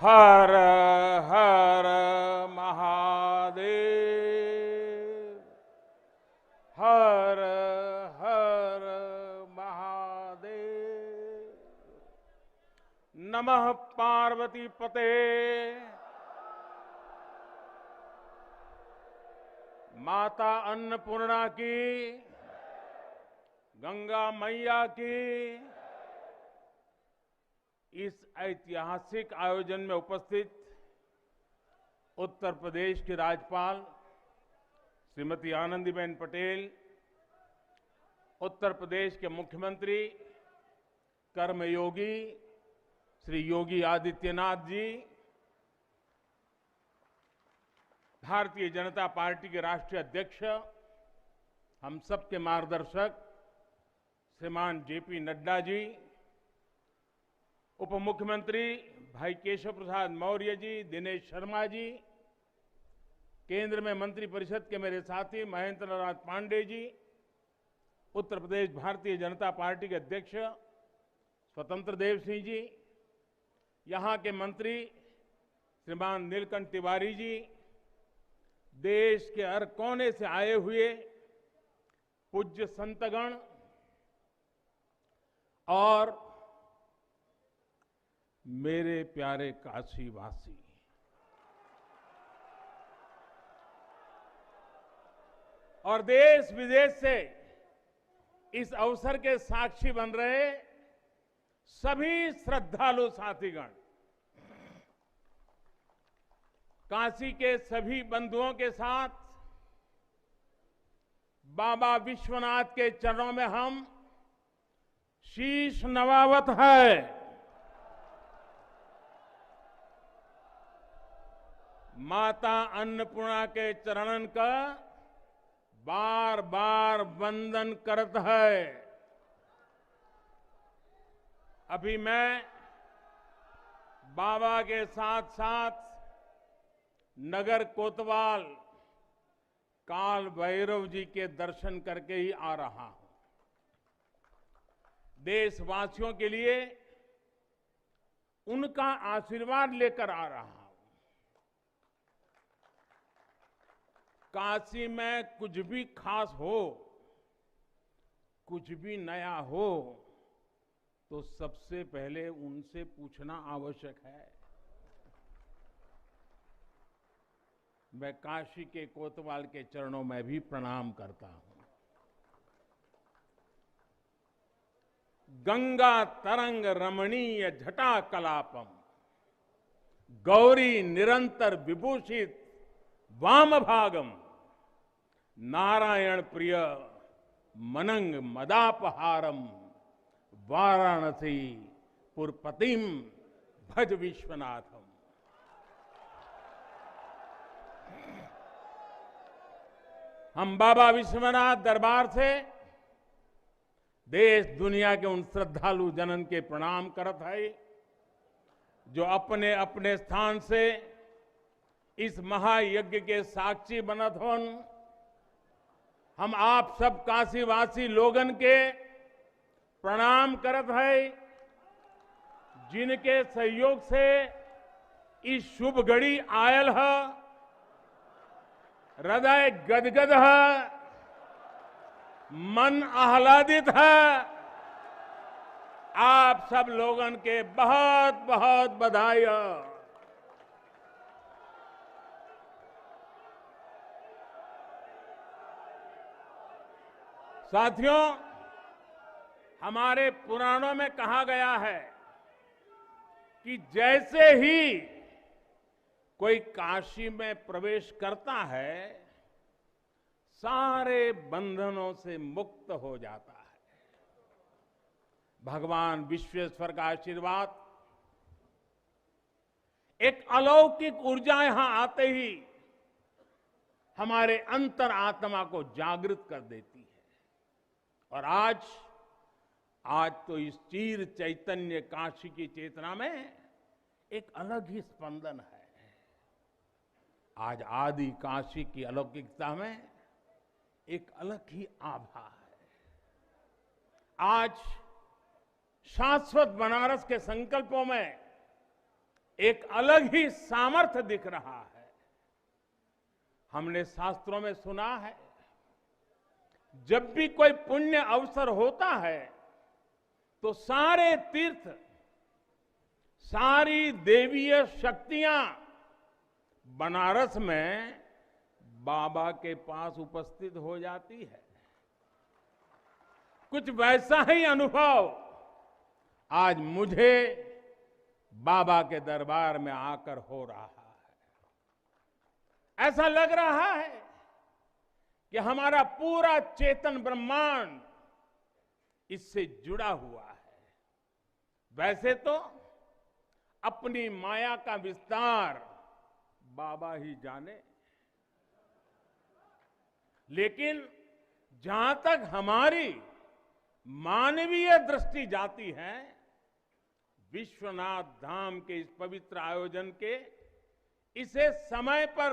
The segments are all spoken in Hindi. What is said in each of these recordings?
हर हर महादेव। हर हर महादेव। नमः पार्वती पते। माता अन्नपूर्णा की, गंगा मैया की। इस ऐतिहासिक आयोजन में उपस्थित उत्तर प्रदेश की राज्यपाल श्रीमती आनंदीबेन पटेल, उत्तर प्रदेश के मुख्यमंत्री कर्मयोगी श्री योगी आदित्यनाथ जी, भारतीय जनता पार्टी के राष्ट्रीय अध्यक्ष, हम सबके मार्गदर्शक श्रीमान जेपी नड्डा जी, उप मुख्यमंत्री भाई केशव प्रसाद मौर्य जी, दिनेश शर्मा जी, केंद्र में मंत्रिपरिषद के मेरे साथी महेंद्र नाथ पांडे जी, उत्तर प्रदेश भारतीय जनता पार्टी के अध्यक्ष स्वतंत्र देव सिंह जी, यहां के मंत्री श्रीमान नीलकंठ तिवारी जी, देश के हर कोने से आए हुए पूज्य संतगण और मेरे प्यारे काशीवासी, और देश विदेश से इस अवसर के साक्षी बन रहे सभी श्रद्धालु साथीगण, काशी के सभी बंधुओं के साथ बाबा विश्वनाथ के चरणों में हम शीश नवावत है। माता अन्नपूर्णा के चरणन का बार बार वंदन करत है। अभी मैं बाबा के साथ साथ नगर कोतवाल काल भैरव जी के दर्शन करके ही आ रहा हूं। देशवासियों के लिए उनका आशीर्वाद लेकर आ रहा हूं। काशी में कुछ भी खास हो, कुछ भी नया हो, तो सबसे पहले उनसे पूछना आवश्यक है। मैं काशी के कोतवाल के चरणों में भी प्रणाम करता हूं। गंगा तरंग रमणीय जटा कलापम, गौरी निरंतर विभूषित वाम भागम, नारायण प्रिय मनंग मदापहारम, वाराणसी पुरपतिम भज विश्वनाथम। हम बाबा विश्वनाथ दरबार से देश दुनिया के उन श्रद्धालु जनन के प्रणाम करत है जो अपने अपने स्थान से इस महायज्ञ के साक्षी बनत होन। हम आप सब काशीवासी लोगन के प्रणाम करत है जिनके सहयोग से इस शुभ घड़ी आयल है। हृदय गदगद है, मन आह्लादित है। आप सब लोगन के बहुत बहुत बधाई है। साथियों, हमारे पुराणों में कहा गया है कि जैसे ही कोई काशी में प्रवेश करता है, सारे बंधनों से मुक्त हो जाता है। भगवान विश्वेश्वर का आशीर्वाद, एक अलौकिक ऊर्जा यहां आते ही हमारे अंतर आत्मा को जागृत कर देती है। और आज तो इस चीर चैतन्य काशी की चेतना में एक अलग ही स्पंदन है। आज आदि काशी की अलौकिकता में एक अलग ही आभा है। आज शाश्वत बनारस के संकल्पों में एक अलग ही सामर्थ्य दिख रहा है। हमने शास्त्रों में सुना है, जब भी कोई पुण्य अवसर होता है तो सारे तीर्थ, सारी देवीय शक्तियां बनारस में बाबा के पास उपस्थित हो जाती है। कुछ वैसा ही अनुभव आज मुझे बाबा के दरबार में आकर हो रहा है। ऐसा लग रहा है कि हमारा पूरा चेतन ब्रह्मांड इससे जुड़ा हुआ है। वैसे तो अपनी माया का विस्तार बाबा ही जाने, लेकिन जहां तक हमारी मानवीय दृष्टि जाती है, विश्वनाथ धाम के इस पवित्र आयोजन के इसे समय पर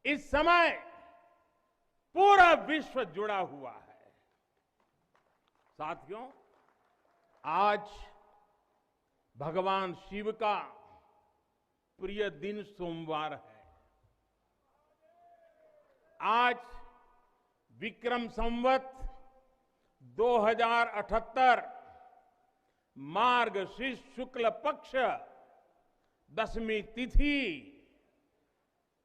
इस समय पूरा विश्व जुड़ा हुआ है। साथियों, आज भगवान शिव का प्रिय दिन सोमवार है। आज विक्रम संवत 2078 मार्गशीर्ष शुक्ल पक्ष दशमी तिथि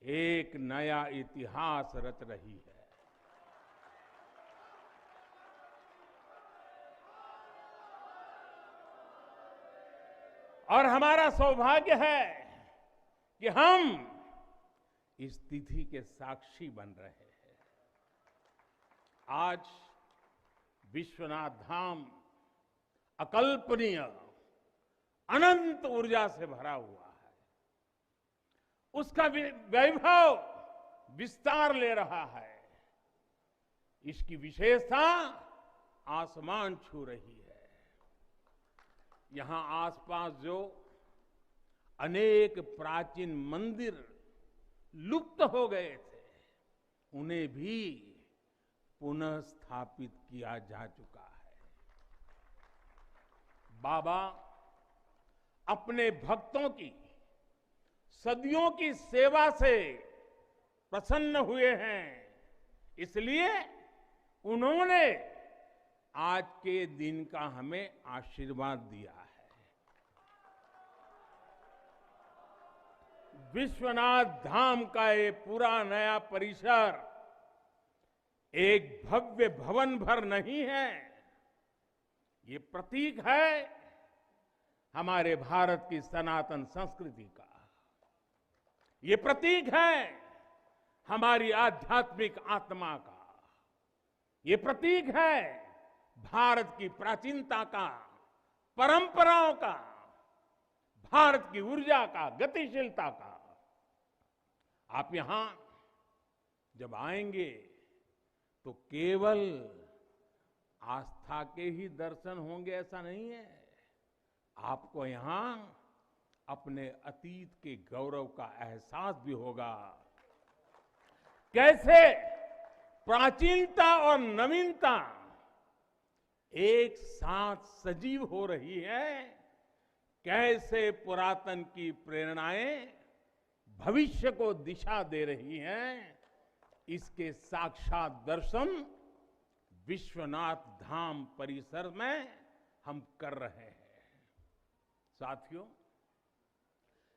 एक नया इतिहास रच रही है। और हमारा सौभाग्य है कि हम इस तिथि के साक्षी बन रहे हैं। आज विश्वनाथ धाम अकल्पनीय अनंत ऊर्जा से भरा हुआ है। उसका वैभव विस्तार ले रहा है। इसकी विशेषता आसमान छू रही है। यहां आसपास जो अनेक प्राचीन मंदिर लुप्त हो गए थे, उन्हें भी पुनः स्थापित किया जा चुका है। बाबा अपने भक्तों की सदियों की सेवा से प्रसन्न हुए हैं, इसलिए उन्होंने आज के दिन का हमें आशीर्वाद दिया है। विश्वनाथ धाम का ये पूरा नया परिसर एक भव्य भवन भर नहीं है, ये प्रतीक है हमारे भारत की सनातन संस्कृति का। ये प्रतीक है हमारी आध्यात्मिक आत्मा का। ये प्रतीक है भारत की प्राचीनता का, परंपराओं का, भारत की ऊर्जा का, गतिशीलता का। आप यहां जब आएंगे तो केवल आस्था के ही दर्शन होंगे ऐसा नहीं है। आपको यहां अपने अतीत के गौरव का एहसास भी होगा। कैसे प्राचीनता और नवीनता एक साथ सजीव हो रही है, कैसे पुरातन की प्रेरणाएं भविष्य को दिशा दे रही हैं, इसके साक्षात दर्शन विश्वनाथ धाम परिसर में हम कर रहे हैं। साथियों,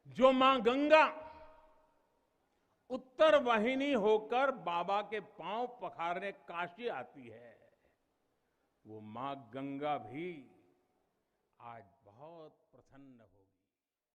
जो मां गंगा उत्तर वाहिनी होकर बाबा के पांव पखारने काशी आती है, वो मां गंगा भी आज बहुत प्रसन्न हो